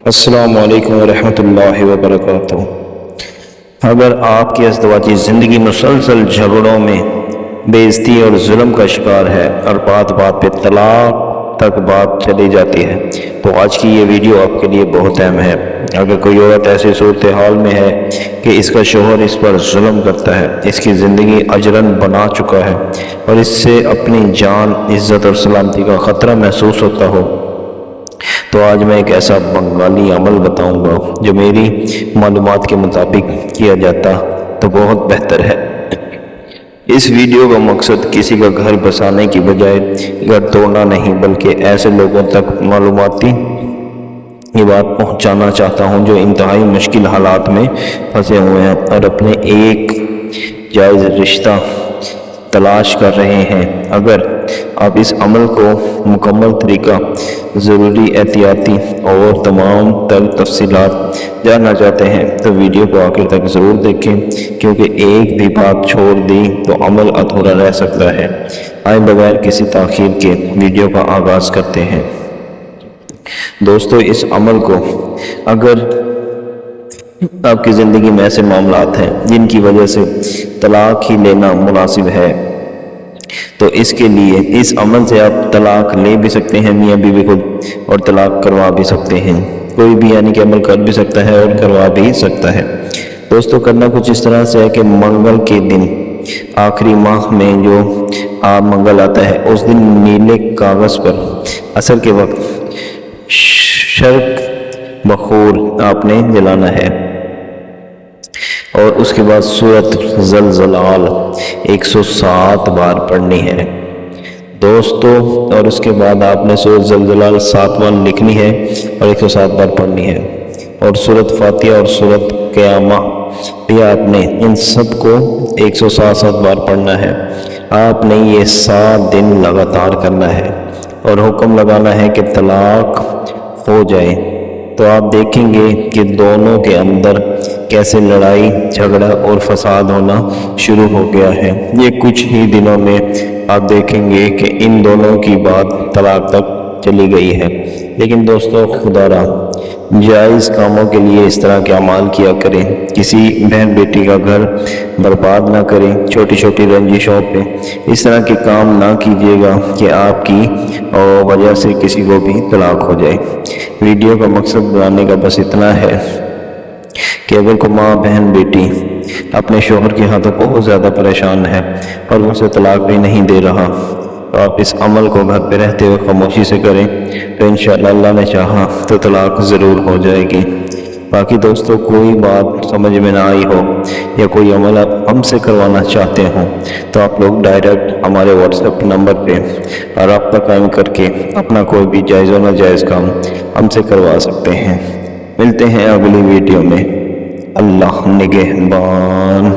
السلام علیکم ورحمۃ اللہ وبرکاتہ۔ اگر آپ کی ازدواجی زندگی مسلسل جھگڑوں میں بے عزتی اور ظلم کا شکار ہے اور بات بات پہ طلاق تک بات چلی جاتی ہے تو آج کی یہ ویڈیو آپ کے لیے بہت اہم ہے۔ اگر کوئی عورت ایسی صورتحال میں ہے کہ اس کا شوہر اس پر ظلم کرتا ہے، اس کی زندگی اجرن بنا چکا ہے اور اس سے اپنی جان، عزت اور سلامتی کا خطرہ محسوس ہوتا ہو، تو آج میں ایک ایسا بنگالی عمل بتاؤں گا جو میری معلومات کے مطابق کیا جاتا تو بہت بہتر ہے۔ اس ویڈیو کا مقصد کسی کا گھر بسانے کی بجائے گھر توڑنا نہیں، بلکہ ایسے لوگوں تک معلوماتی یہ بات پہنچانا چاہتا ہوں جو انتہائی مشکل حالات میں پھنسے ہوئے ہیں اور اپنے ایک جائز رشتہ تلاش کر رہے ہیں۔ اگر آپ اس عمل کو مکمل طریقہ، ضروری احتیاطی اور تمام تر تفصیلات جاننا چاہتے ہیں تو ویڈیو کو آخر تک ضرور دیکھیں، کیونکہ ایک بھی بات چھوڑ دی تو عمل ادھورا رہ سکتا ہے۔ آئے بغیر کسی تاخیر کے ویڈیو کا آغاز کرتے ہیں۔ دوستو، اس عمل کو اگر آپ کی زندگی میں ایسے معاملات ہیں جن کی وجہ سے طلاق ہی لینا مناسب ہے تو اس کے لیے اس عمل سے آپ طلاق لے بھی سکتے ہیں میاں بیوی خود، اور طلاق کروا بھی سکتے ہیں۔ کوئی بھی یعنی کہ عمل کر بھی سکتا ہے اور کروا بھی سکتا ہے۔ دوستو، کرنا کچھ اس طرح سے ہے کہ منگل کے دن، آخری ماہ میں جو منگل آتا ہے، اس دن نیلے کاغذ پر عصر کے وقت شرک بخور آپ نے جلانا ہے، اور اس کے بعد سورۃ زلزلال 107 بار پڑھنی ہے دوستو، اور اس کے بعد آپ نے سورۃ زلزلال 7 بار لکھنی ہے اور 107 بار پڑھنی ہے، اور سورۃ فاتحہ اور سورۃ قیامہ بھی آپ نے ان سب کو 107 بار پڑھنا ہے۔ آپ نے یہ 7 دن لگاتار کرنا ہے اور حکم لگانا ہے کہ طلاق ہو جائے، تو آپ دیکھیں گے کہ دونوں کے اندر کیسے لڑائی جھگڑا اور فساد ہونا شروع ہو گیا ہے۔ یہ کچھ ہی دنوں میں آپ دیکھیں گے کہ ان دونوں کی بات طلاق تک چلی گئی ہے۔ لیکن دوستو، خدا را جائز کاموں کے لیے اس طرح کے اعمال کیا کریں، کسی بہن بیٹی کا گھر برباد نہ کریں، چھوٹی چھوٹی رنجشوں پہ اس طرح کے کام نہ کیجیے گا کہ آپ کی وجہ سے کسی کو بھی طلاق ہو جائے۔ ویڈیو کا مقصد بنانے کا بس اتنا ہے کہ اگر کوئی ماں، بہن، بیٹی اپنے شوہر کے ہاتھوں بہت زیادہ پریشان ہے اور وہ اسے طلاق بھی نہیں دے رہا، تو آپ اس عمل کو گھر پہ رہتے ہوئے خاموشی سے کریں تو انشاءاللہ اللہ نے چاہا تو طلاق ضرور ہو جائے گی۔ باقی دوستو، کوئی بات سمجھ میں نہ آئی ہو یا کوئی عمل آپ ہم سے کروانا چاہتے ہوں تو آپ لوگ ڈائریکٹ ہمارے واٹس ایپ نمبر پہ رابطہ قائم کر کے اپنا کوئی بھی جائز و ناجائز کام ہم سے کروا سکتے ہیں۔ ملتے ہیں اگلی ویڈیو میں۔ اللہ نگہبان۔